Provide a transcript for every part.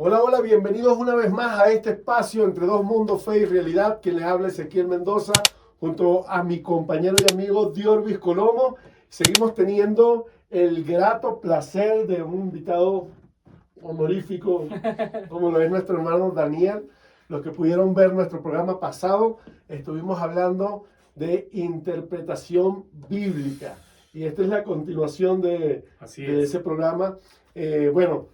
Hola, hola, bienvenidos una vez más a este espacio entre dos mundos, fe y realidad. Quien les habla Ezequiel Mendoza, junto a mi compañero y amigo Diorvis Colomo. Seguimos teniendo el grato placer de un invitado honorífico, como lo es nuestro hermano Daniel. Los que pudieron ver nuestro programa pasado, estuvimos hablando de interpretación bíblica. Y esta es la continuación de ese programa. Bueno,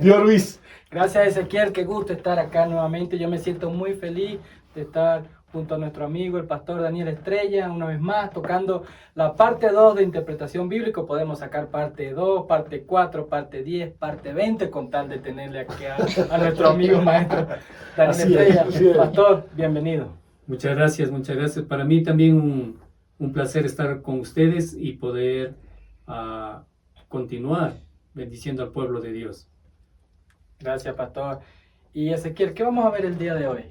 Diorvis. Gracias, Ezequiel, qué gusto estar acá nuevamente. Yo me siento muy feliz de estar junto a nuestro amigo, el pastor Daniel Estrella, una vez más, tocando la parte 2 de interpretación bíblica. Podemos sacar parte 2, parte 4, parte 10, parte 20, con tal de tenerle aquí a nuestro amigo maestro Daniel Estrella. Pastor, bienvenido. Muchas gracias, muchas gracias. Para mí también un placer estar con ustedes y poder continuar bendiciendo al pueblo de Dios. Gracias, pastor. Y Ezequiel, ¿qué vamos a ver el día de hoy?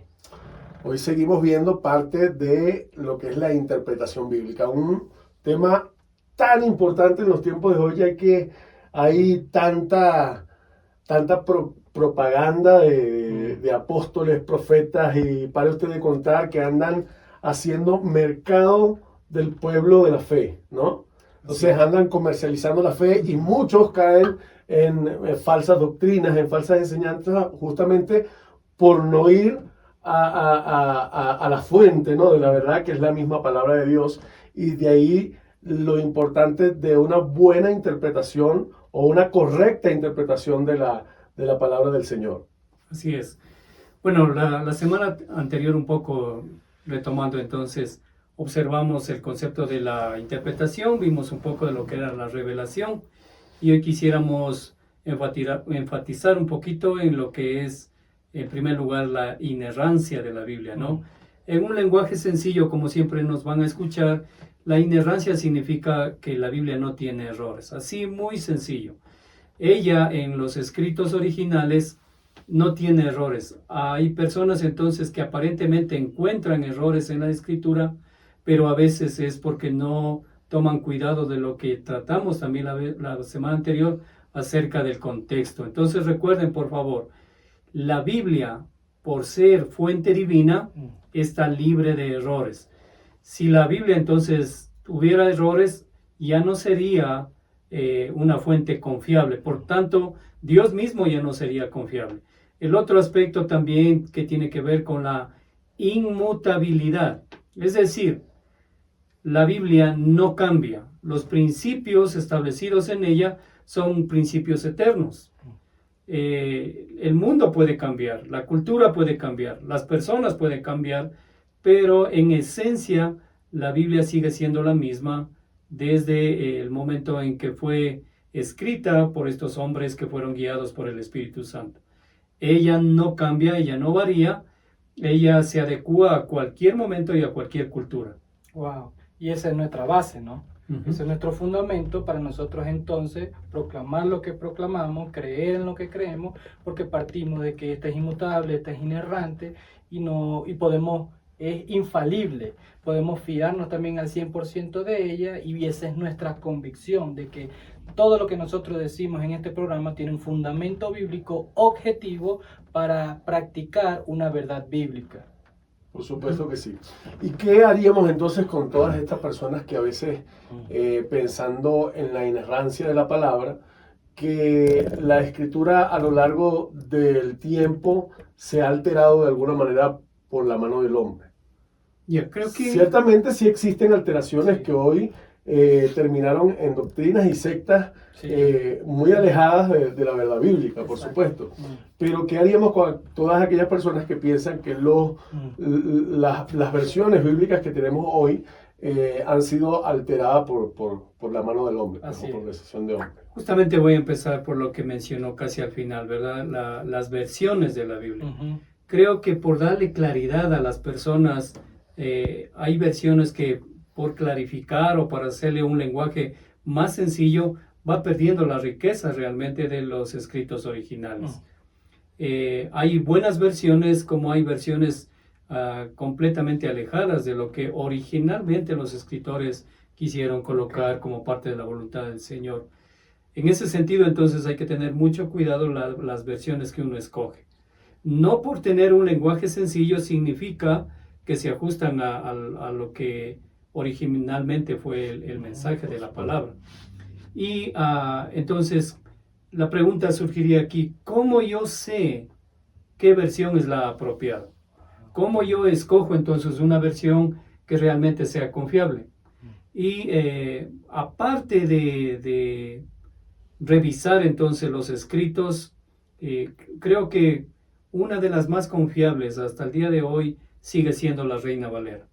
Hoy seguimos viendo parte de lo que es la interpretación bíblica, un tema tan importante en los tiempos de hoy, ya que hay tanta propaganda de apóstoles, profetas, y para usted de contar que andan haciendo mercado del pueblo de la fe, ¿no? Entonces andan comercializando la fe y muchos caen en falsas doctrinas, en falsas enseñanzas, justamente por no ir a la fuente, ¿no? De la verdad, que es la misma palabra de Dios. Y de ahí lo importante de una buena interpretación o una correcta interpretación de la palabra del Señor. Así es. Bueno, la semana anterior, un poco retomando entonces, observamos el concepto de la interpretación, vimos un poco de lo que era la revelación, y hoy quisiéramos enfatizar un poquito en lo que es, en primer lugar, la inerrancia de la Biblia, ¿no? En un lenguaje sencillo, como siempre nos van a escuchar, la inerrancia significa que la Biblia no tiene errores, así muy sencillo. Ella en los escritos originales no tiene errores. Hay personas entonces que aparentemente encuentran errores en la escritura, pero a veces es porque no toman cuidado de lo que tratamos también la semana anterior acerca del contexto. Entonces recuerden, por favor, la Biblia, por ser fuente divina, está libre de errores. Si la Biblia entonces tuviera errores, ya no sería una fuente confiable. Por tanto, Dios mismo ya no sería confiable. El otro aspecto también que tiene que ver con la inmutabilidad. Es decir, la Biblia no cambia. Los principios establecidos en ella son principios eternos. El mundo puede cambiar, la cultura puede cambiar, las personas pueden cambiar, pero en esencia la Biblia sigue siendo la misma desde el momento en que fue escrita por estos hombres que fueron guiados por el Espíritu Santo. Ella no cambia, ella no varía, ella se adecua a cualquier momento y a cualquier cultura. Wow, y esa es nuestra base, ¿no? Ese es nuestro fundamento para nosotros entonces proclamar lo que proclamamos, creer en lo que creemos, porque partimos de que esta es inmutable, esta es inerrante y podemos, es infalible. Podemos fiarnos también al 100% de ella, y esa es nuestra convicción de que todo lo que nosotros decimos en este programa tiene un fundamento bíblico objetivo para practicar una verdad bíblica. Por supuesto que sí. ¿Y qué haríamos entonces con todas estas personas que a veces, pensando en la inerrancia de la palabra, que la escritura a lo largo del tiempo se ha alterado de alguna manera por la mano del hombre? Creo que Ciertamente sí existen alteraciones que hoy terminaron en doctrinas y sectas muy alejadas de la verdad bíblica, por supuesto. Pero ¿qué haríamos con todas aquellas personas que piensan que las versiones bíblicas que tenemos hoy han sido alteradas por la mano del hombre, por decisión de hombre? Justamente voy a empezar por lo que mencionó casi al final, ¿verdad? Las versiones de la Biblia. Creo que por darle claridad a las personas, hay versiones que por clarificar o para hacerle un lenguaje más sencillo, va perdiendo la riqueza realmente de los escritos originales. Hay buenas versiones como hay versiones completamente alejadas de lo que originalmente los escritores quisieron colocar como parte de la voluntad del Señor. En ese sentido, entonces, hay que tener mucho cuidado las versiones que uno escoge. No por tener un lenguaje sencillo significa que se ajustan a lo que originalmente fue el mensaje de la palabra. Y entonces, la pregunta surgiría aquí, ¿cómo yo sé qué versión es la apropiada? ¿Cómo yo escojo entonces una versión que realmente sea confiable? Y aparte de revisar entonces los escritos, creo que una de las más confiables hasta el día de hoy sigue siendo la Reina Valera.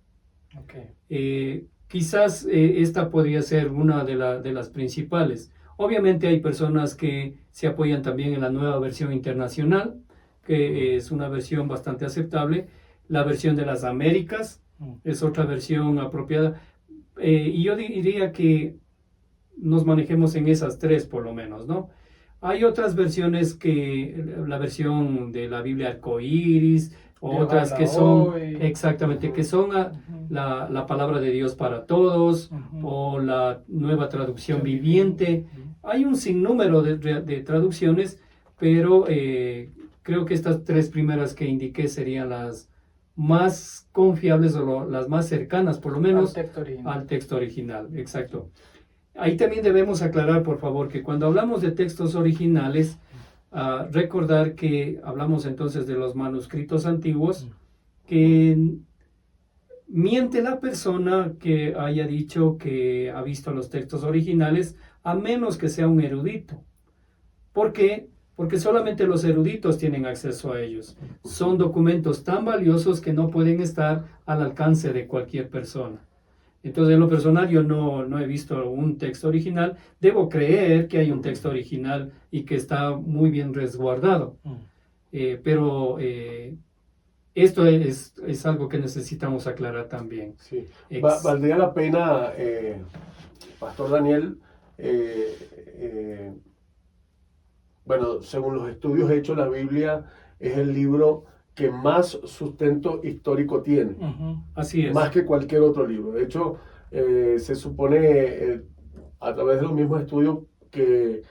Quizás esta podría ser una de las principales. Obviamente hay personas que se apoyan también en la nueva versión internacional, que es una versión bastante aceptable. La versión de las Américas es otra versión apropiada. Y yo diría que nos manejemos en esas tres por lo menos, ¿no? Hay otras versiones la versión de la Biblia arcoíris, otras que son, exactamente, que son la palabra de Dios para todos, o la nueva traducción viviente. Hay un sinnúmero de traducciones, pero creo que estas tres primeras que indiqué serían las más confiables o las más cercanas, por lo menos, al texto original. Exacto. Ahí también debemos aclarar, por favor, que cuando hablamos de textos originales, recordar que hablamos entonces de los manuscritos antiguos, que miente la persona que haya dicho que ha visto los textos originales, a menos que sea un erudito. ¿Por qué? Porque solamente los eruditos tienen acceso a ellos. Son documentos tan valiosos que no pueden estar al alcance de cualquier persona. Entonces, en lo personal, yo no he visto un texto original. Debo creer que hay un texto original y que está muy bien resguardado. Pero esto es algo que necesitamos aclarar también. Sí. Valdría la pena, Pastor Daniel, bueno, según los estudios hechos, la Biblia es el libro que más sustento histórico tiene. Así es. Más que cualquier otro libro. De hecho, se supone a través de los mismos estudios que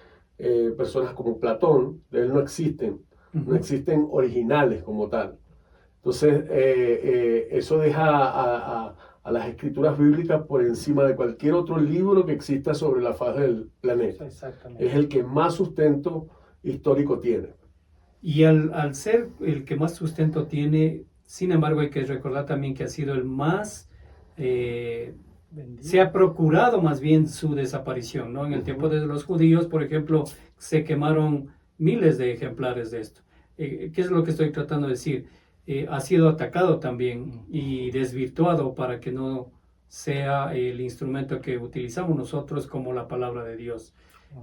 personas como Platón, de él no existen. No existen originales como tal. Entonces, eso deja a las escrituras bíblicas por encima de cualquier otro libro que exista sobre la faz del planeta. Exactamente. Es el que más sustento histórico tiene. Y al ser el que más sustento tiene, sin embargo, hay que recordar también que ha sido el más, se ha procurado más bien su desaparición, ¿no? En el tiempo de los judíos, por ejemplo, se quemaron miles de ejemplares de esto. ¿Qué es lo que estoy tratando de decir? Ha sido atacado también y desvirtuado para que no sea el instrumento que utilizamos nosotros como la palabra de Dios.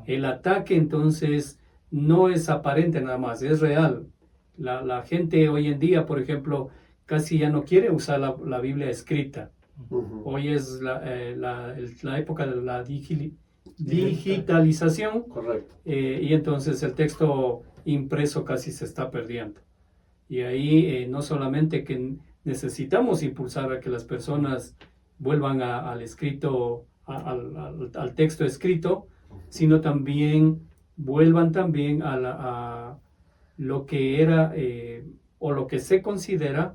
El ataque, entonces, no es aparente nada más, es real. La gente hoy en día, por ejemplo, casi ya no quiere usar la Biblia escrita. Hoy es la época de la digitalización. Correcto. Y entonces el texto impreso casi se está perdiendo. Y ahí no solamente que necesitamos impulsar a que las personas vuelvan al escrito, al texto escrito, sino también vuelvan también a lo que era o lo que se considera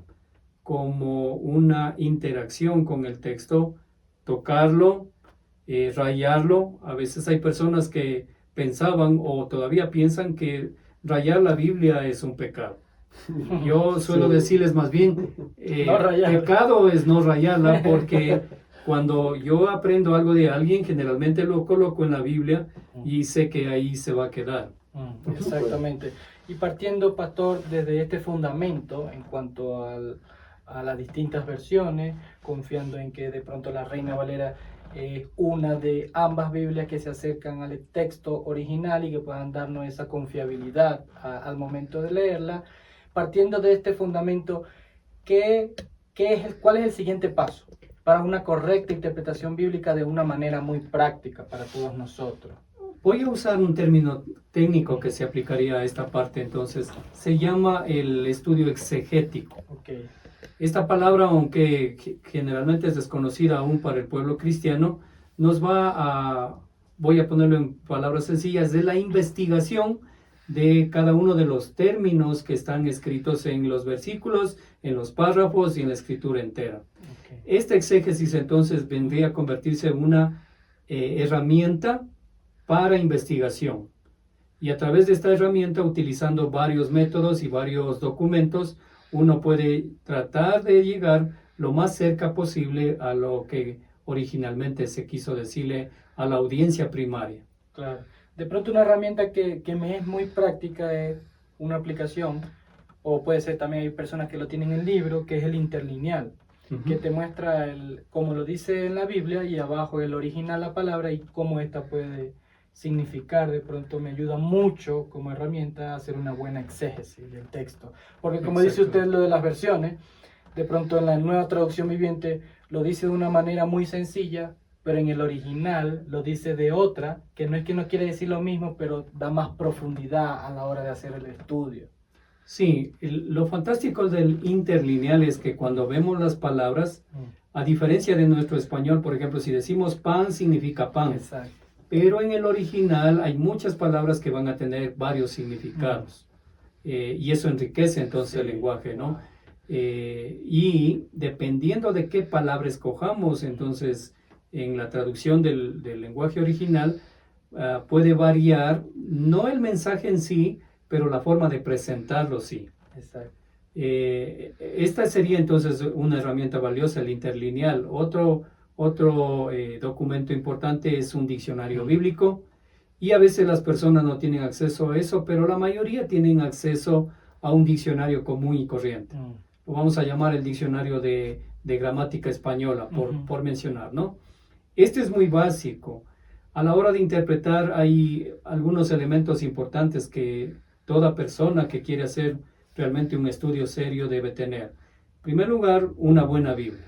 como una interacción con el texto, tocarlo, rayarlo. A veces hay personas que pensaban o todavía piensan que rayar la Biblia es un pecado. Yo suelo decirles más bien, pecado es no rayarla, porque cuando yo aprendo algo de alguien, generalmente lo coloco en la Biblia y sé que ahí se va a quedar. Exactamente. Y partiendo, pastor, desde este fundamento en cuanto a las distintas versiones, confiando en que de pronto la Reina Valera es una de ambas Biblias que se acercan al texto original y que puedan darnos esa confiabilidad al momento de leerla. Partiendo de este fundamento, ¿cuál es el siguiente paso para una correcta interpretación bíblica de una manera muy práctica para todos nosotros? Voy a usar un término técnico que se aplicaría a esta parte, entonces, se llama el estudio exegético. Okay. Esta palabra, aunque generalmente es desconocida aún para el pueblo cristiano, nos va a voy a ponerlo en palabras sencillas, de la investigación de cada uno de los términos que están escritos en los versículos, en los párrafos y en la escritura entera. Okay. Este exégesis entonces vendría a convertirse en una herramienta para investigación. Y a través de esta herramienta, utilizando varios métodos y varios documentos, uno puede tratar de llegar lo más cerca posible a lo que originalmente se quiso decirle a la audiencia primaria. Claro. De pronto una herramienta que me es muy práctica es una aplicación, o puede ser también hay personas que lo tienen en el libro, que es el interlineal, que te muestra como lo dice en la Biblia y abajo el original la palabra y cómo esta puede significar. De pronto me ayuda mucho como herramienta a hacer una buena exégesis del texto. Porque como dice usted lo de las versiones, de pronto en la Nueva Traducción Viviente lo dice de una manera muy sencilla, pero en el original lo dice de otra, que no es que no quiere decir lo mismo, pero da más profundidad a la hora de hacer el estudio. Sí, lo fantástico del interlineal es que cuando vemos las palabras, a diferencia de nuestro español, por ejemplo, si decimos pan, significa pan. Exacto. Pero en el original hay muchas palabras que van a tener varios significados. Y eso enriquece entonces el lenguaje, ¿no? Y dependiendo de qué palabra escojamos, entonces en la traducción del lenguaje original puede variar, no el mensaje en sí, pero la forma de presentarlo sí. Exacto. Esta sería entonces una herramienta valiosa, el interlineal. Otro documento importante es un diccionario bíblico, y a veces las personas no tienen acceso a eso, pero la mayoría tienen acceso a un diccionario común y corriente. Lo vamos a llamar el diccionario de gramática española, por mencionar, ¿no? Este es muy básico. A la hora de interpretar hay algunos elementos importantes que toda persona que quiere hacer realmente un estudio serio debe tener. En primer lugar, una buena Biblia.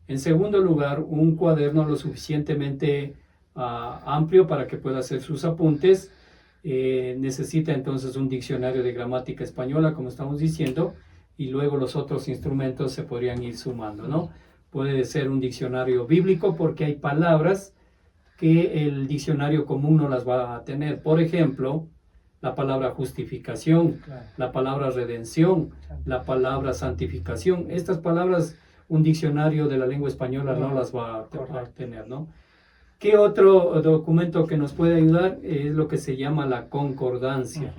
En segundo lugar, un cuaderno lo suficientemente amplio para que pueda hacer sus apuntes. Necesita entonces un diccionario de gramática española, como estamos diciendo, y luego los otros instrumentos se podrían ir sumando, ¿no? Puede ser un diccionario bíblico porque hay palabras que el diccionario común no las va a tener. Por ejemplo, la palabra justificación, Claro. la palabra redención, la palabra santificación. Estas palabras un diccionario de la lengua española no las va a tener, ¿no? ¿Qué otro documento que nos puede ayudar? Es lo que se llama la concordancia.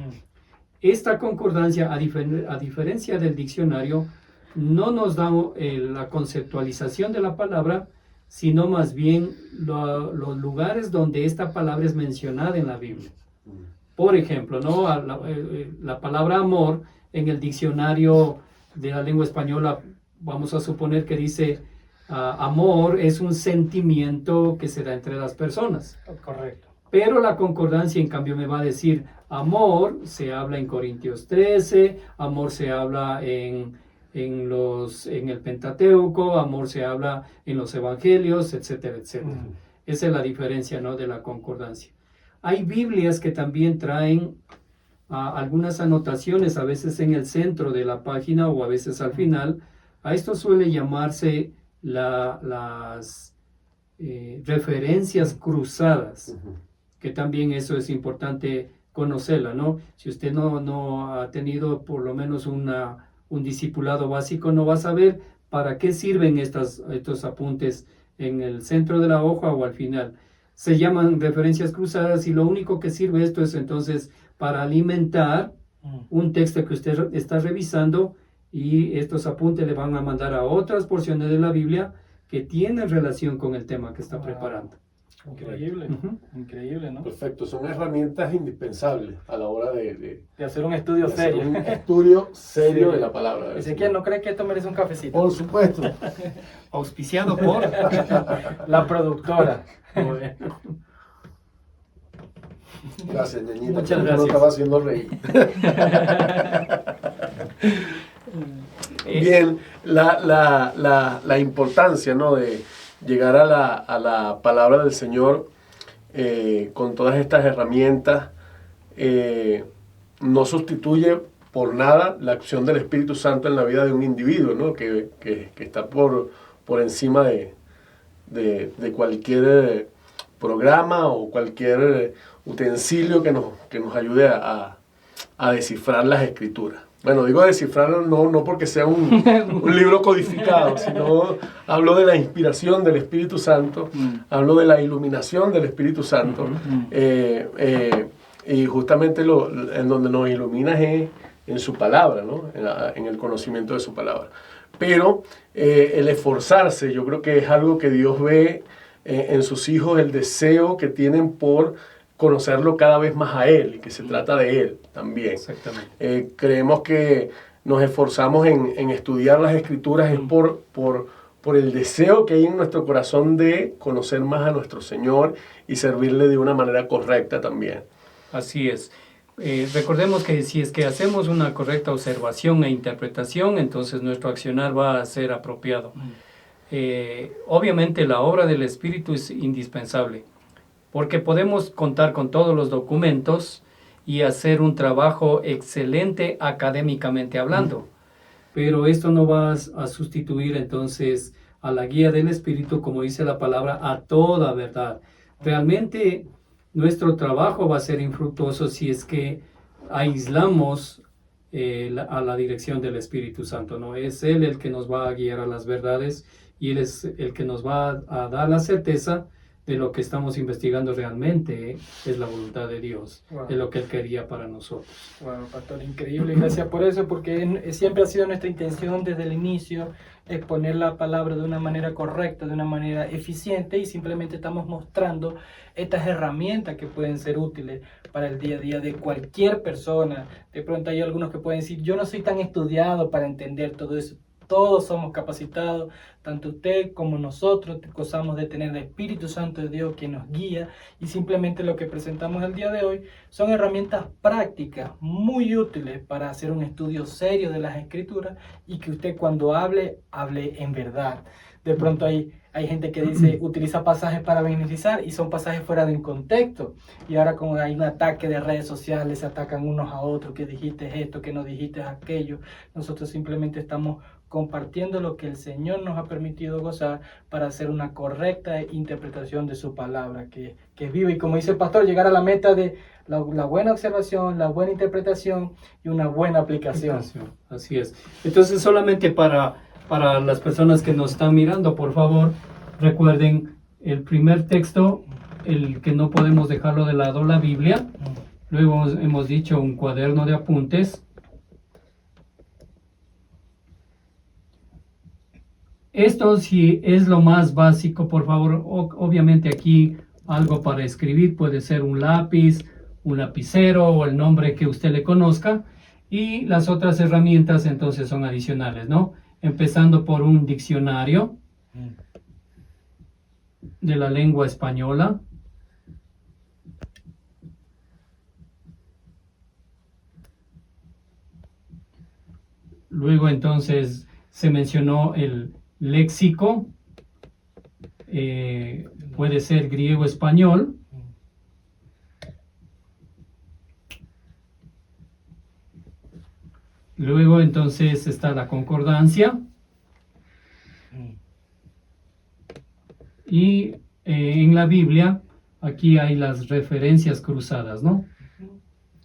Esta concordancia, a diferencia del diccionario, no nos da la conceptualización de la palabra, sino más bien los lugares donde esta palabra es mencionada en la Biblia. Por ejemplo, ¿no? La palabra amor en el diccionario de la lengua española, vamos a suponer que dice amor es un sentimiento que se da entre las personas. Correcto. Pero la concordancia, en cambio, me va a decir amor se habla en Corintios 13, amor se habla en el Pentateuco, amor se habla en los Evangelios, etcétera, etcétera. Esa es la diferencia, ¿no?, de la concordancia. Hay Biblias que también traen algunas anotaciones, a veces en el centro de la página o a veces al final. A esto suele llamarse las referencias cruzadas, que también eso es importante conocerla, ¿no? Si usted no ha tenido por lo menos un discipulado básico, no va a saber para qué sirven estos apuntes en el centro de la hoja o al final. Se llaman referencias cruzadas y lo único que sirve esto es entonces para alimentar un texto que usted está revisando, y estos apuntes le van a mandar a otras porciones de la Biblia que tienen relación con el tema que está preparando. Increíble, increíble, ¿no? Perfecto, son herramientas indispensables a la hora de hacer un estudio de hacer serio. un estudio serio Sí. de la palabra. Ezequiel, ¿no crees que esto merece un cafecito? Por supuesto. Auspiciado por... La productora. Gracias, ñañita. Muchas No gracias. estaba haciendo reír. Bien, la importancia, ¿no?, de llegar a la palabra del Señor con todas estas herramientas no sustituye por nada la acción del Espíritu Santo en la vida de un individuo, ¿no?, que está por encima de cualquier programa o cualquier utensilio que nos ayude a descifrar las escrituras. Bueno, digo descifrarlo no porque sea un libro codificado, sino hablo de la inspiración del Espíritu Santo, hablo de la iluminación del Espíritu Santo, y justamente en donde nos ilumina es en su palabra, ¿no? En el conocimiento de su palabra. Pero el esforzarse, yo creo que es algo que Dios ve en sus hijos, el deseo que tienen por conocerlo cada vez más a Él, y que se trata de Él también. Exactamente. Creemos que nos esforzamos en estudiar las Escrituras es por el deseo que hay en nuestro corazón de conocer más a nuestro Señor y servirle de una manera correcta también. Así es. Recordemos que si es que hacemos una correcta observación e interpretación, entonces nuestro accionar va a ser apropiado. Obviamente la obra del Espíritu es indispensable, porque podemos contar con todos los documentos y hacer un trabajo excelente académicamente hablando, pero esto no va a sustituir entonces a la guía del Espíritu, como dice la palabra, a toda verdad. Realmente nuestro trabajo va a ser infructuoso si es que aislamos a la dirección del Espíritu Santo, ¿no? Es Él el que nos va a guiar a las verdades y Él es el que nos va a dar la certeza de lo que estamos investigando realmente es la voluntad de Dios, Wow. de lo que Él quería para nosotros. Bueno, pastor, increíble, gracias por eso, porque siempre ha sido nuestra intención desde el inicio exponer la palabra de una manera correcta, de una manera eficiente, y simplemente estamos mostrando estas herramientas que pueden ser útiles para el día a día de cualquier persona. De pronto hay algunos que pueden decir, yo no soy tan estudiado para entender todo eso. Todos somos capacitados, tanto usted como nosotros, gozamos de tener el Espíritu Santo de Dios que nos guía, y simplemente lo que presentamos el día de hoy son herramientas prácticas muy útiles para hacer un estudio serio de las Escrituras, y que usted cuando hable en verdad. De pronto hay gente que dice, utiliza pasajes para beneficiar y son pasajes fuera de contexto. Y ahora como hay un ataque de redes sociales, se atacan unos a otros, que dijiste esto, que no dijiste aquello. Nosotros simplemente estamos compartiendo lo que el Señor nos ha permitido gozar para hacer una correcta interpretación de su palabra, que es viva. Y como dice el pastor, llegar a la meta de la buena observación, la buena interpretación y una buena aplicación. Así es. Entonces, solamente para las personas que nos están mirando, por favor, recuerden el primer texto, el que no podemos dejarlo de lado, la Biblia. Luego hemos dicho un cuaderno de apuntes. Esto sí es lo más básico, por favor. Obviamente aquí algo para escribir, puede ser un lápiz, un lapicero o el nombre que usted le conozca. Y las otras herramientas entonces son adicionales, ¿no? Empezando por un diccionario de la lengua española. Luego entonces se mencionó el léxico, puede ser griego-español. Luego entonces está la concordancia. Y en la Biblia, aquí hay las referencias cruzadas, ¿no?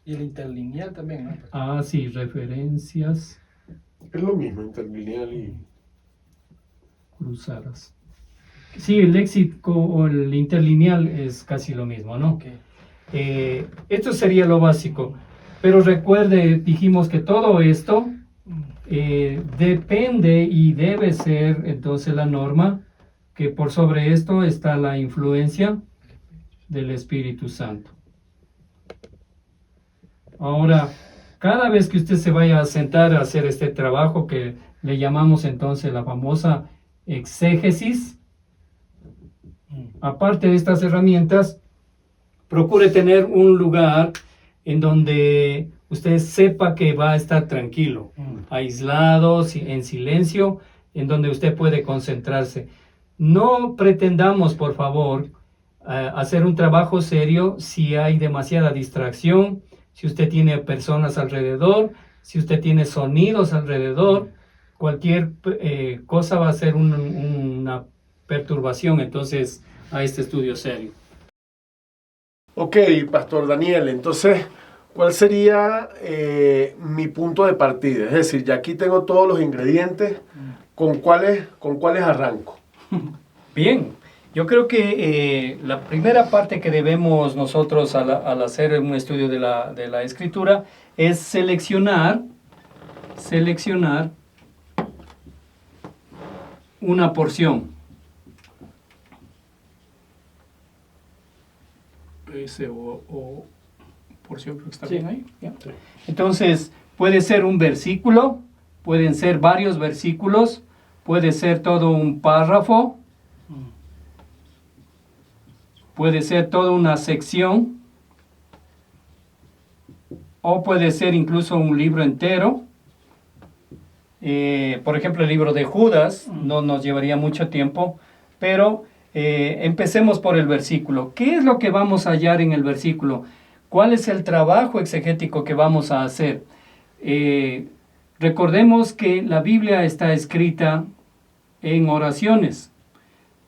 Y el interlineal también, ¿no? Ah, sí, referencias Es lo mismo, interlineal y... cruzadas. Sí, el léxico o el interlineal es casi lo mismo, ¿no? Okay. Esto sería lo básico. Pero recuerde, dijimos que todo esto depende y debe ser entonces la norma, que por sobre esto está la influencia del Espíritu Santo. Ahora, cada vez que usted se vaya a sentar a hacer este trabajo que le llamamos entonces la famosa exégesis, aparte de estas herramientas, procure tener un lugar en donde usted sepa que va a estar tranquilo, aislado, en silencio, en donde usted puede concentrarse. No pretendamos, por favor, hacer un trabajo serio si hay demasiada distracción, si usted tiene personas alrededor, si usted tiene sonidos alrededor. Cualquier cosa va a ser una perturbación entonces a este estudio serio. Ok, Pastor Daniel, entonces, ¿cuál sería mi punto de partida? Es decir, ya aquí tengo todos los ingredientes, con cuáles arranco? Bien, yo creo que la primera parte que debemos nosotros al hacer un estudio de la Escritura es seleccionar una porción. Ese o porción creo que está bien ahí. ¿Ya? Sí. Entonces, puede ser un versículo, pueden ser varios versículos, puede ser todo un párrafo, puede ser toda una sección, o puede ser incluso un libro entero. Por ejemplo, el libro de Judas no nos llevaría mucho tiempo, pero empecemos por el versículo. ¿Qué es lo que vamos a hallar en el versículo? ¿Cuál es el trabajo exegético que vamos a hacer? Recordemos que la Biblia está escrita en oraciones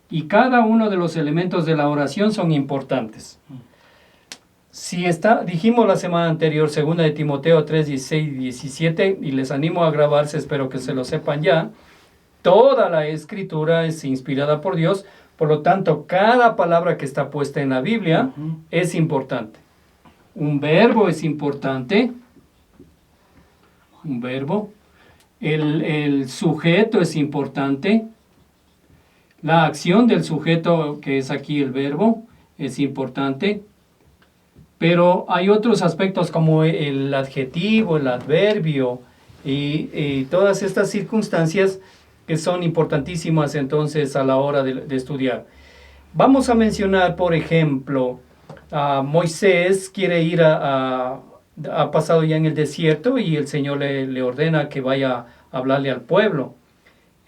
y cada uno de los elementos de la oración son importantes. Dijimos la semana anterior, 2 de Timoteo 3, 16 y 17, y les animo a grabarse, espero que se lo sepan ya. Toda la Escritura es inspirada por Dios, por lo tanto, cada palabra que está puesta en la Biblia es importante. Un verbo es importante. Un verbo. El sujeto es importante. La acción del sujeto, que es aquí el verbo, es importante. Pero hay otros aspectos como el adjetivo, el adverbio y todas estas circunstancias que son importantísimas entonces a la hora de estudiar. Vamos a mencionar, por ejemplo, Moisés quiere ir ha pasado ya en el desierto y el Señor le ordena que vaya a hablarle al pueblo.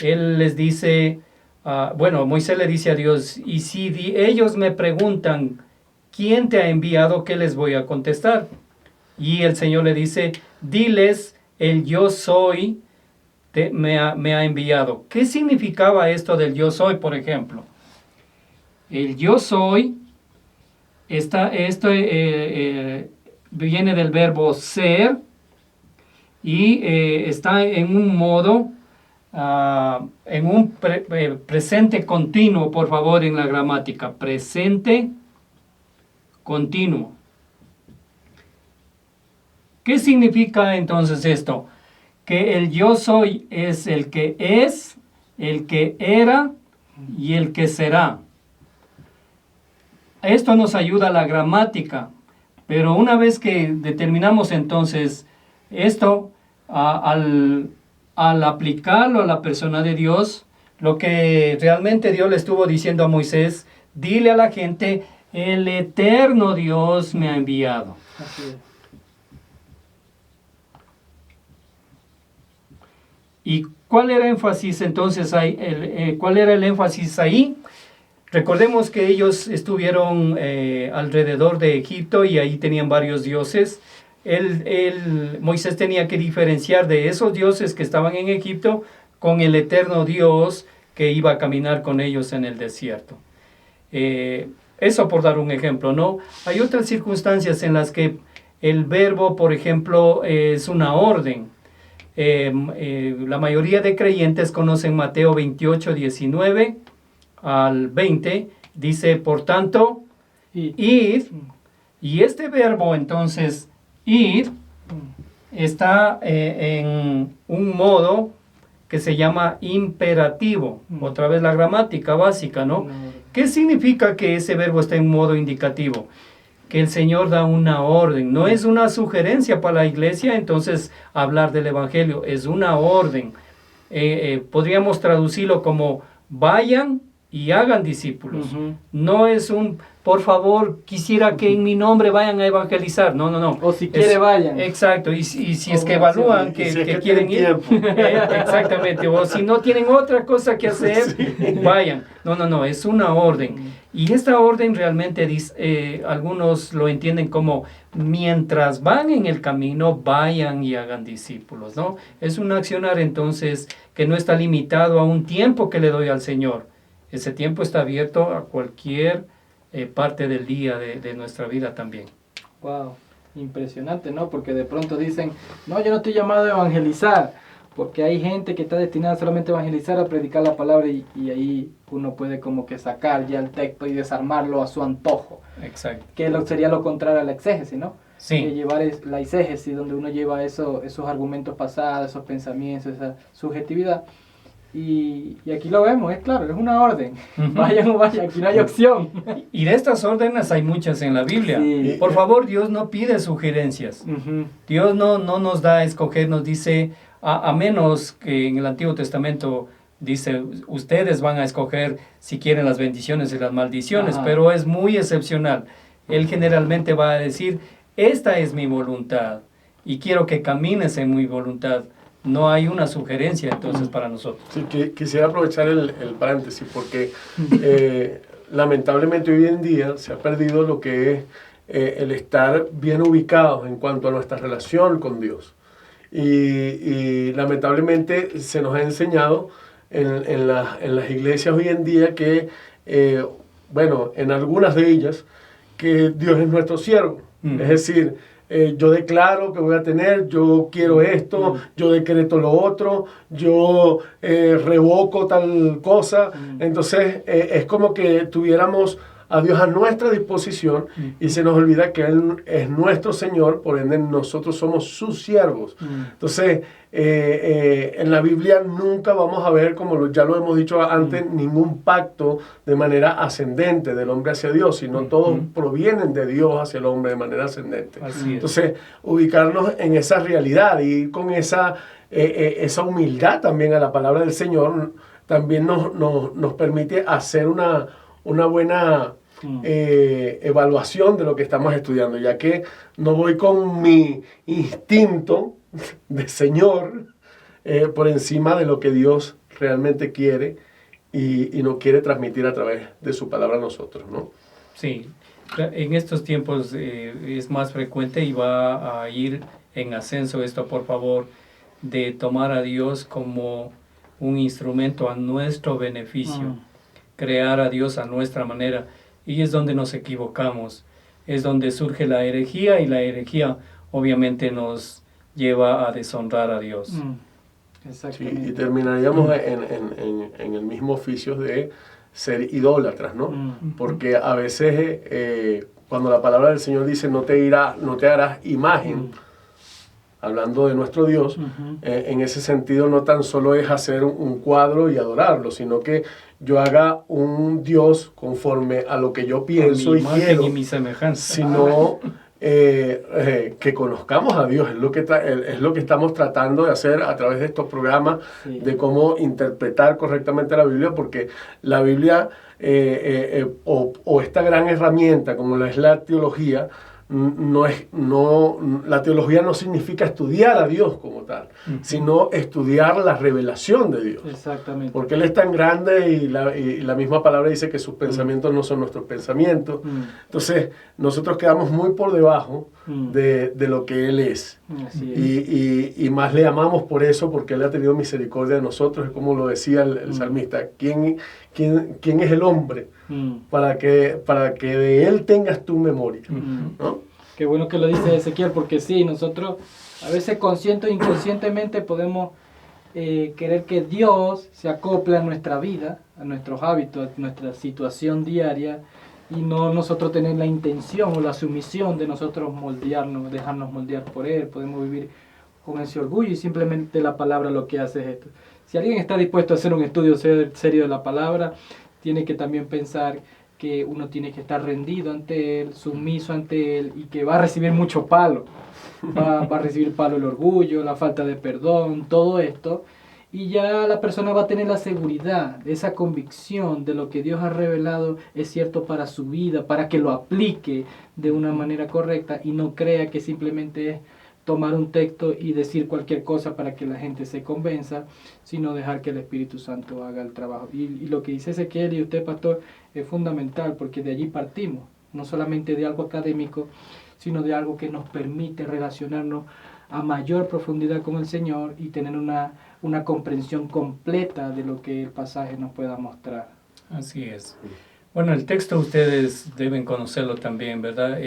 Él les dice, Moisés le dice a Dios, y si ellos me preguntan, ¿quién te ha enviado? ¿Qué les voy a contestar? Y el Señor le dice, diles, el yo soy me ha enviado. ¿Qué significaba esto del yo soy, por ejemplo? El yo soy, viene del verbo ser y está en un modo, en un presente continuo, por favor, en la gramática. Presente continuo. ¿Qué significa entonces esto? Que el yo soy es el que es, el que era y el que será. Esto nos ayuda a la gramática, pero una vez que determinamos entonces esto, al aplicarlo a la persona de Dios, lo que realmente Dios le estuvo diciendo a Moisés, dile a la gente, el eterno Dios me ha enviado. Así es. ¿Y cuál era el énfasis entonces ahí? ¿Cuál era el énfasis ahí? Recordemos que ellos estuvieron alrededor de Egipto y ahí tenían varios dioses. Moisés tenía que diferenciar de esos dioses que estaban en Egipto con el eterno Dios que iba a caminar con ellos en el desierto. Eso por dar un ejemplo, ¿no? Hay otras circunstancias en las que el verbo, por ejemplo, es una orden. La mayoría de creyentes conocen Mateo 28, 19 al 20. Dice, por tanto, id. Y este verbo, entonces, ir, está en un modo que se llama imperativo. Otra vez la gramática básica, ¿no? ¿Qué significa que ese verbo está en modo indicativo? Que el Señor da una orden, no es una sugerencia para la iglesia, entonces hablar del Evangelio, es una orden. Podríamos traducirlo como vayan y hagan discípulos. No es un, por favor, quisiera que en mi nombre vayan a evangelizar. No. O si quiere vayan. Exacto, y si es que evalúan que quieren ir. Exactamente, o si no tienen otra cosa que hacer, vayan. No, es una orden. Y esta orden realmente algunos lo entienden como mientras van en el camino, vayan y hagan discípulos, ¿no? Es un accionar entonces que no está limitado a un tiempo que le doy al Señor. Ese tiempo está abierto a cualquier parte del día de nuestra vida también. Wow, impresionante, ¿no? Porque de pronto dicen, no, yo no estoy llamado a evangelizar, porque hay gente que está destinada solamente a evangelizar, a predicar la palabra, y ahí uno puede como que sacar ya el texto y desarmarlo a su antojo. Exacto. Que sería lo contrario a la exégesis, ¿no? Sí. Que llevar la exégesis, donde uno lleva esos argumentos pasados, esos pensamientos, esa subjetividad. Y aquí lo vemos, es claro, es una orden. Vayan o vayan, aquí no hay opción. Y de estas órdenes hay muchas en la Biblia. Sí. Por favor, Dios no pide sugerencias. Dios no nos da a escoger, nos dice, a menos que en el Antiguo Testamento dice, ustedes van a escoger si quieren las bendiciones y las maldiciones, Ajá. pero es muy excepcional. Él generalmente va a decir, esta es mi voluntad y quiero que camines en mi voluntad. No hay una sugerencia entonces para nosotros. Sí, quisiera aprovechar el paréntesis porque lamentablemente hoy en día se ha perdido lo que es el estar bien ubicados en cuanto a nuestra relación con Dios. Y lamentablemente se nos ha enseñado en las iglesias hoy en día que, bueno, en algunas de ellas, que Dios es nuestro siervo. Es decir, yo declaro que voy a tener, yo quiero esto, yo decreto lo otro, yo revoco tal cosa. Entonces es como que tuviéramos a Dios a nuestra disposición y se nos olvida que Él es nuestro Señor, por ende nosotros somos sus siervos. Entonces en la Biblia nunca vamos a ver, como ya lo hemos dicho antes, ningún pacto de manera ascendente del hombre hacia Dios, sino todos provienen de Dios hacia el hombre de manera ascendente. Así es. Entonces ubicarnos en esa realidad y ir con esa humildad también a la palabra del Señor también nos permite hacer una buena evaluación de lo que estamos estudiando, ya que no voy con mi instinto de Señor por encima de lo que Dios realmente quiere y nos quiere transmitir a través de su palabra a nosotros, ¿no? Sí, en estos tiempos es más frecuente y va a ir en ascenso esto, por favor, de tomar a Dios como un instrumento a nuestro beneficio. Crear a Dios a nuestra manera, y es donde nos equivocamos, es donde surge la herejía, y la herejía obviamente nos lleva a deshonrar a Dios. Exactamente. Sí, y terminaríamos en el mismo oficio de ser idólatras, ¿no? Porque a veces cuando la palabra del Señor dice no te harás imagen, hablando de nuestro Dios, en ese sentido no tan solo es hacer un cuadro y adorarlo, sino que yo haga un Dios conforme a lo que yo pienso y quiero, y mi semejanza, sino que conozcamos a Dios. Es lo que estamos tratando de hacer a través de estos programas, de cómo interpretar correctamente la Biblia, porque la Biblia o esta gran herramienta como es la teología, la teología no significa estudiar a Dios como tal, sino estudiar la revelación de Dios. Exactamente. Porque Él es tan grande y la misma palabra dice que sus pensamientos no son nuestros pensamientos. Entonces, nosotros quedamos muy por debajo de lo que Él es. Así es. Y más le amamos por eso, porque Él ha tenido misericordia de nosotros. Es como lo decía el salmista: ¿Quién es el hombre para que de él tengas tu memoria? ¿No? Qué bueno que lo dice Ezequiel, porque sí, nosotros a veces consciente o inconscientemente podemos querer que Dios se acople a nuestra vida, a nuestros hábitos, a nuestra situación diaria, y no nosotros tener la intención o la sumisión de nosotros moldearnos, dejarnos moldear por Él. Podemos vivir con ese orgullo, y simplemente la palabra lo que hace es esto. Si alguien está dispuesto a hacer un estudio serio de la palabra, tiene que también pensar que uno tiene que estar rendido ante Él, sumiso ante Él, y que va a recibir mucho palo. Va a recibir palo el orgullo, la falta de perdón, todo esto. Y ya la persona va a tener la seguridad, esa convicción de lo que Dios ha revelado es cierto para su vida, para que lo aplique de una manera correcta y no crea que simplemente es tomar un texto y decir cualquier cosa para que la gente se convenza, sino dejar que el Espíritu Santo haga el trabajo. Y lo que dice Ezequiel y usted, pastor, es fundamental, porque de allí partimos, no solamente de algo académico, sino de algo que nos permite relacionarnos a mayor profundidad con el Señor y tener una comprensión completa de lo que el pasaje nos pueda mostrar. Así es. Bueno, el texto ustedes deben conocerlo también, ¿verdad?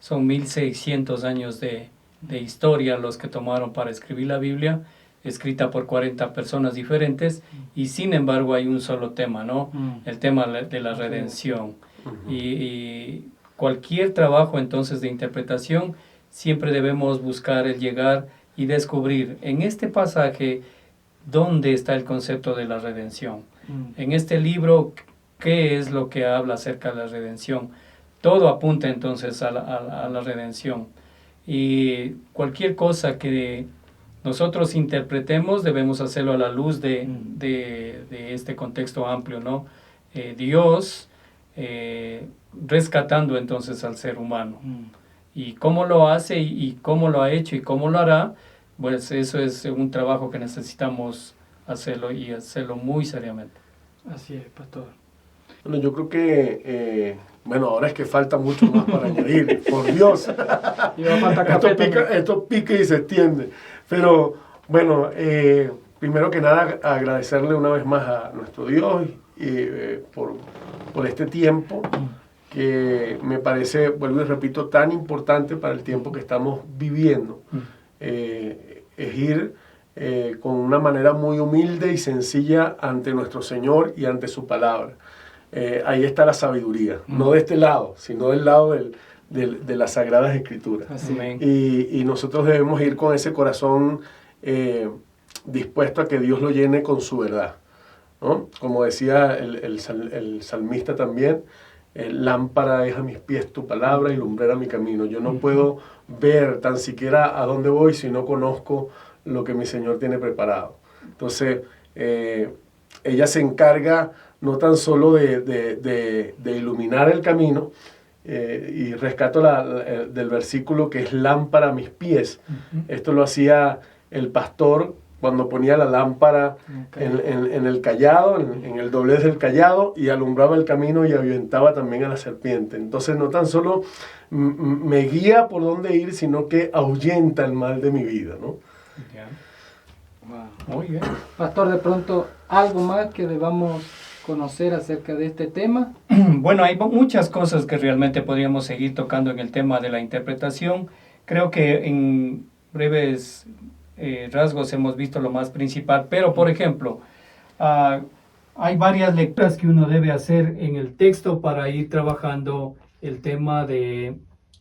Son 1600 años de historia los que tomaron para escribir la Biblia, escrita por 40 personas diferentes, y sin embargo hay un solo tema, ¿no? El tema de la redención. Y cualquier trabajo entonces de interpretación, siempre debemos buscar el llegar y descubrir en este pasaje dónde está el concepto de la redención. En este libro, ¿qué es lo que habla acerca de la redención? Todo apunta entonces a la redención. Y cualquier cosa que nosotros interpretemos debemos hacerlo a la luz de este contexto amplio, ¿no? Dios rescatando entonces al ser humano. Y cómo lo hace y cómo lo ha hecho y cómo lo hará, pues eso es un trabajo que necesitamos hacerlo y hacerlo muy seriamente. Así es, pastor. Bueno, yo creo que, ahora es que falta mucho más para añadir, por Dios. Y va a faltar café Esto pica y se extiende. Pero, bueno, primero que nada, agradecerle una vez más a nuestro Dios por este tiempo que me parece, vuelvo y repito, tan importante para el tiempo que estamos viviendo. Es ir con una manera muy humilde y sencilla ante nuestro Señor y ante su palabra. Ahí está la sabiduría, no de este lado, sino del lado de las Sagradas Escrituras. Y nosotros debemos ir con ese corazón dispuesto a que Dios lo llene con su verdad, ¿no? Como decía el salmista también, lámpara es a mis pies tu palabra y lumbrera mi camino. Yo no puedo ver tan siquiera a dónde voy si no conozco lo que mi Señor tiene preparado. Entonces, ella se encarga no tan solo de iluminar el camino, y rescato del versículo que es lámpara a mis pies. Esto lo hacía el pastor cuando ponía la lámpara en el cayado, en el doblez del cayado, y alumbraba el camino y ahuyentaba también a la serpiente. Entonces no tan solo me guía por dónde ir, sino que ahuyenta el mal de mi vida, ¿no? Wow. Muy bien. Pastor, de pronto, ¿algo más que debamos conocer acerca de este tema? Bueno, hay muchas cosas que realmente podríamos seguir tocando en el tema de la interpretación. Creo que en breves rasgos hemos visto lo más principal, pero por ejemplo, hay varias lecturas que uno debe hacer en el texto para ir trabajando el tema de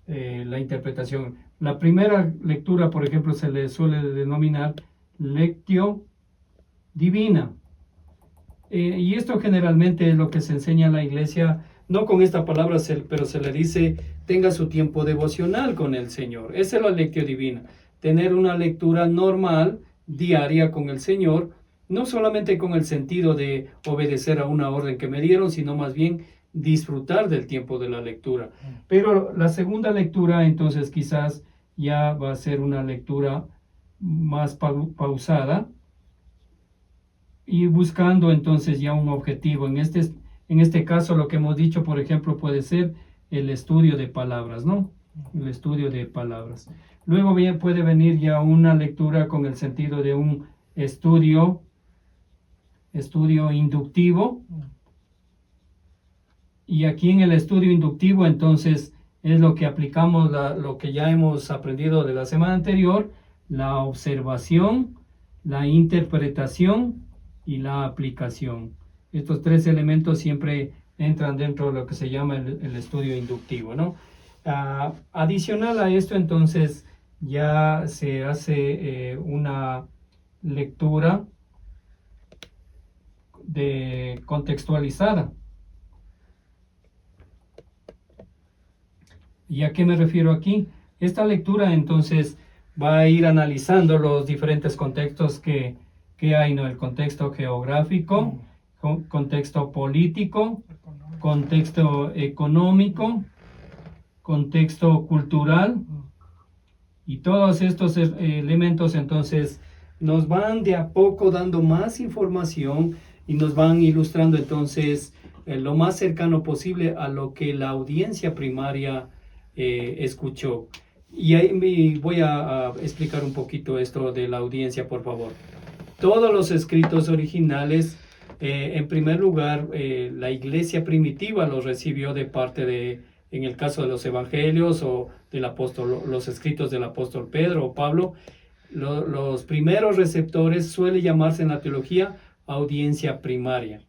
la interpretación. La primera lectura, por ejemplo, se le suele denominar lectio divina. Y esto generalmente es lo que se enseña en la iglesia, no con esta palabra, pero se le dice, tenga su tiempo devocional con el Señor. Esa es la lectio divina. Tener una lectura normal, diaria con el Señor, no solamente con el sentido de obedecer a una orden que me dieron, sino más bien disfrutar del tiempo de la lectura. Pero la segunda lectura, entonces, quizás ya va a ser una lectura más pausada y buscando entonces ya un objetivo. En este caso, lo que hemos dicho, por ejemplo, puede ser el estudio de palabras, ¿no? El estudio de palabras. Luego bien puede venir ya una lectura con el sentido de un estudio inductivo. Y aquí en el estudio inductivo, entonces, es lo que aplicamos, lo que ya hemos aprendido de la semana anterior, la observación, la interpretación y la aplicación. Estos tres elementos siempre entran dentro de lo que se llama el estudio inductivo, ¿no? Adicional a esto, entonces, ya se hace una lectura contextualizada. ¿Y a qué me refiero aquí? Esta lectura, entonces, va a ir analizando los diferentes contextos que hay, ¿no? El contexto geográfico, contexto político, contexto económico, contexto cultural, y todos estos elementos entonces nos van de a poco dando más información y nos van ilustrando entonces lo más cercano posible a lo que la audiencia primaria escuchó. Y ahí voy a explicar un poquito esto de la audiencia, por favor. Todos los escritos originales En primer lugar, la iglesia primitiva lo recibió de parte de, en el caso de los evangelios o del apóstol, los escritos del apóstol Pedro o Pablo, los primeros receptores suele llamarse en la teología audiencia primaria.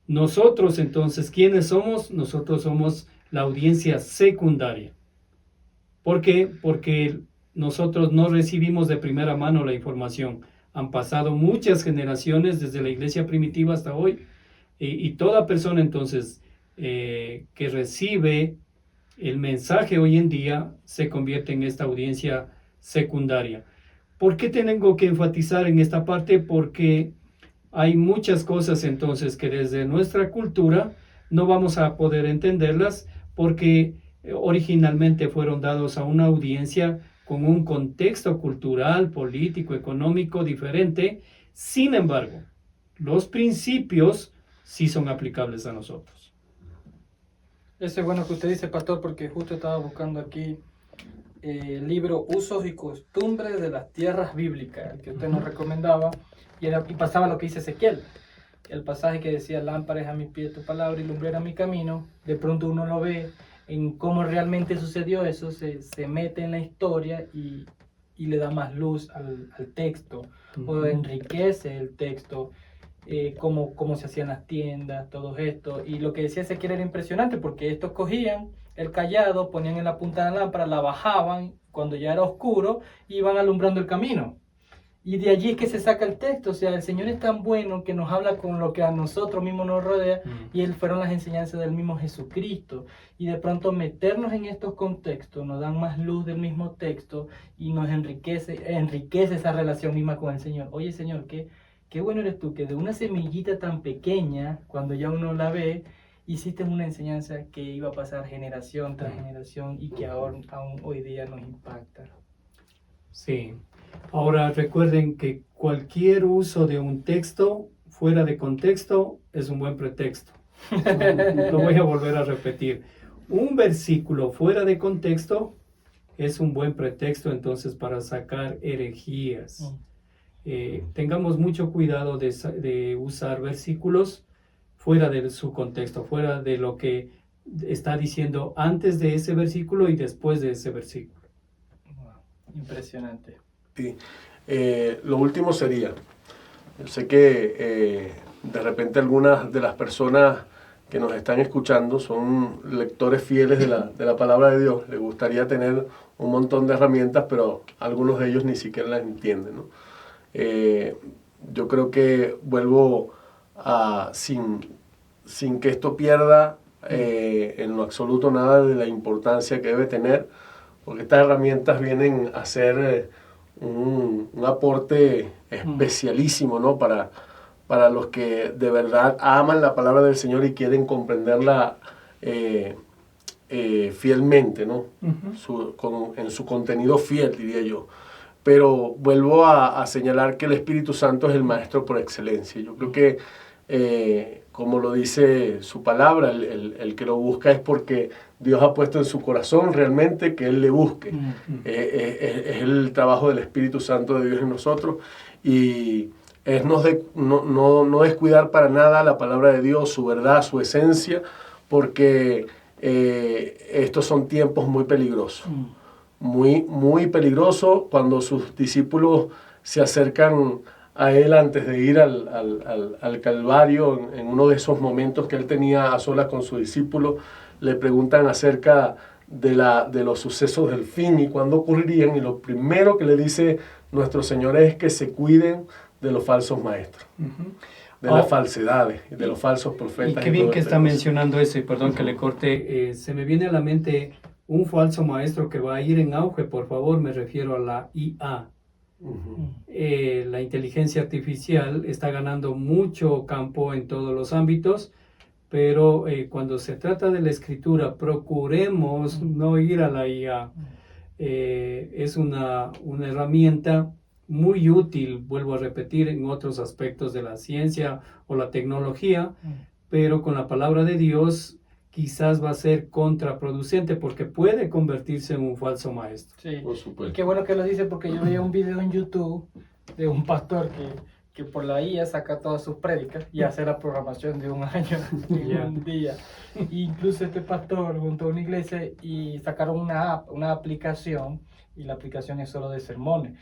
Nosotros entonces, ¿quiénes somos? Nosotros somos la audiencia secundaria. ¿Por qué? Porque nosotros no recibimos de primera mano la información. Han pasado muchas generaciones desde la iglesia primitiva hasta hoy y toda persona entonces que recibe el mensaje hoy en día se convierte en esta audiencia secundaria. ¿Por qué tengo que enfatizar en esta parte? Porque hay muchas cosas entonces que desde nuestra cultura no vamos a poder entenderlas porque originalmente fueron dados a una audiencia con un contexto cultural, político, económico diferente. Sin embargo, los principios sí son aplicables a nosotros. Eso es bueno que usted dice, pastor, porque justo estaba buscando aquí el libro Usos y Costumbres de las Tierras Bíblicas, el que usted nos recomendaba, y pasaba lo que dice Ezequiel. El pasaje que decía, lámpara es a mis pies tu palabra y lumbrera mi camino. De pronto uno lo ve en cómo realmente sucedió eso, se mete en la historia y le da más luz al texto, o enriquece el texto, cómo se hacían las tiendas, todo esto. Y lo que decía Ezequiel era impresionante, porque estos cogían el cayado, ponían en la punta de la lámpara, la bajaban, cuando ya era oscuro, iban alumbrando el camino. Y de allí es que se saca el texto. O sea, el Señor es tan bueno que nos habla con lo que a nosotros mismos nos rodea, y Él fueron las enseñanzas del mismo Jesucristo. Y de pronto meternos en estos contextos nos dan más luz del mismo texto y nos enriquece esa relación misma con el Señor. Oye, Señor, qué bueno eres tú, que de una semillita tan pequeña, cuando ya uno la ve, hiciste una enseñanza que iba a pasar generación tras generación y que aún hoy día nos impacta. Sí. Ahora recuerden que cualquier uso de un texto fuera de contexto es un buen pretexto. Lo voy a volver a repetir. Un versículo fuera de contexto es un buen pretexto entonces para sacar herejías. Tengamos mucho cuidado de usar versículos fuera de su contexto, fuera de lo que está diciendo antes de ese versículo y después de ese versículo. Wow, impresionante. Sí. Lo último sería, yo sé que de repente algunas de las personas que nos están escuchando son lectores fieles de la palabra de Dios, les gustaría tener un montón de herramientas, pero algunos de ellos ni siquiera las entienden, ¿no? Yo creo que vuelvo a, sin que esto pierda en lo absoluto nada de la importancia que debe tener, porque estas herramientas vienen a ser un aporte especialísimo, ¿no? Para los que de verdad aman la palabra del Señor y quieren comprenderla fielmente, ¿no? En su contenido fiel, diría yo. Pero vuelvo a señalar que el Espíritu Santo es el maestro por excelencia. Yo creo que, como lo dice su palabra, el que lo busca es porque Dios ha puesto en su corazón realmente que Él le busque. Es el trabajo del Espíritu Santo de Dios en nosotros, y es no descuidar para nada la palabra de Dios, su verdad, su esencia, porque estos son tiempos muy peligrosos. Muy, muy peligroso cuando sus discípulos se acercan a Él antes de ir al Calvario, en uno de esos momentos que Él tenía a solas con sus discípulos, le preguntan acerca de los sucesos del fin y cuándo ocurrirían, y lo primero que le dice nuestro Señor es que se cuiden de los falsos maestros, de las falsedades, de los falsos profetas. Y qué bien que está mencionando eso, y perdón que le corte, se me viene a la mente un falso maestro que va a ir en auge, por favor, me refiero a la IA. La inteligencia artificial está ganando mucho campo en todos los ámbitos, pero cuando se trata de la escritura, procuremos no ir a la IA. Es una herramienta muy útil, vuelvo a repetir, en otros aspectos de la ciencia o la tecnología, pero con la palabra de Dios quizás va a ser contraproducente porque puede convertirse en un falso maestro. Sí, por supuesto. y qué bueno que lo dice, porque yo veía un video en YouTube de un pastor que por la IA saca todas sus prédicas y hace la programación de un año en un día. Incluso este pastor montó una iglesia y sacaron una aplicación, y la aplicación es solo de sermones.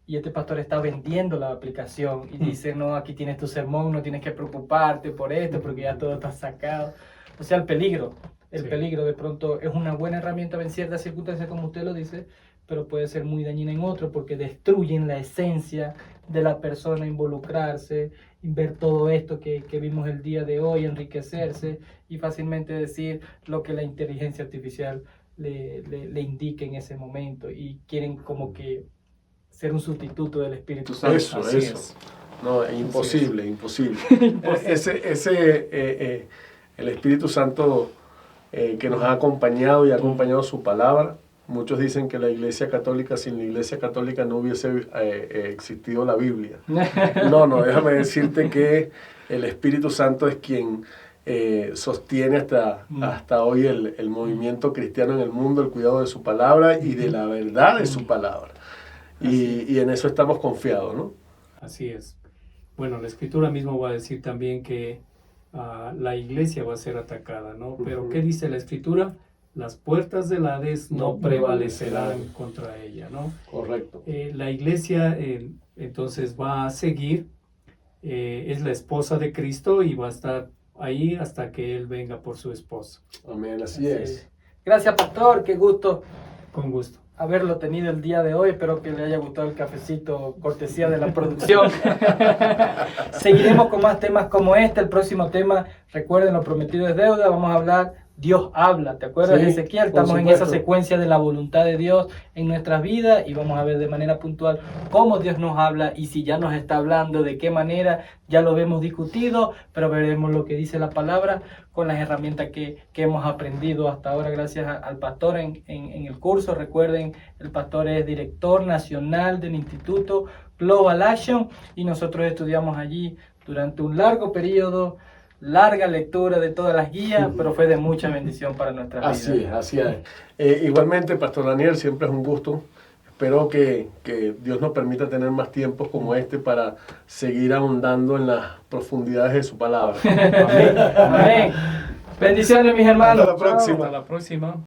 Y este pastor está vendiendo la aplicación y dice, no, aquí tienes tu sermón, no tienes que preocuparte por esto porque ya todo está sacado. O sea, el peligro de pronto es una buena herramienta en ciertas circunstancias, como usted lo dice, pero puede ser muy dañina en otro porque destruyen la esencia de la persona, involucrarse, ver todo esto que vimos el día de hoy, enriquecerse y fácilmente decir lo que la inteligencia artificial le indique en ese momento, y quieren como que ser un sustituto del Espíritu Santo. Eso. No, es imposible. El Espíritu Santo que nos ha acompañado y ha acompañado su palabra. Muchos dicen que la Iglesia Católica, sin la Iglesia Católica no hubiese existido la Biblia. No, déjame decirte que el Espíritu Santo es quien sostiene hasta hoy el movimiento cristiano en el mundo, el cuidado de su palabra y de la verdad de su palabra. Y en eso estamos confiados, ¿no? Así es. Bueno, la Escritura mismo va a decir también que la iglesia va a ser atacada, ¿no? Pero ¿qué dice la Escritura? Las puertas del Hades no prevalecerán contra ella, ¿no? Correcto. La iglesia entonces va a seguir, es la esposa de Cristo y va a estar ahí hasta que Él venga por su esposa. Amén, así es. Gracias, pastor, qué gusto. Con gusto. Haberlo tenido el día de hoy, espero que le haya gustado el cafecito, cortesía de la producción. Seguiremos con más temas como este. El próximo tema, recuerden, lo prometido es deuda. Vamos a hablar, Dios habla, ¿te acuerdas de Ezequiel? Estamos en esa secuencia de la voluntad de Dios en nuestras vidas y vamos a ver de manera puntual cómo Dios nos habla y si ya nos está hablando, de qué manera, ya lo hemos discutido, pero veremos lo que dice la palabra con las herramientas que hemos aprendido hasta ahora gracias al pastor en el curso. Recuerden, el pastor es director nacional del Instituto Global Action y nosotros estudiamos allí durante un largo periodo, larga lectura de todas las guías, pero fue de mucha bendición para nuestra vida. Así es. Igualmente, Pastor Daniel, siempre es un gusto. Espero que Dios nos permita tener más tiempos como este para seguir ahondando en las profundidades de su palabra. Amén. Amén. Bendiciones, mis hermanos. Hasta la próxima. Hasta la próxima.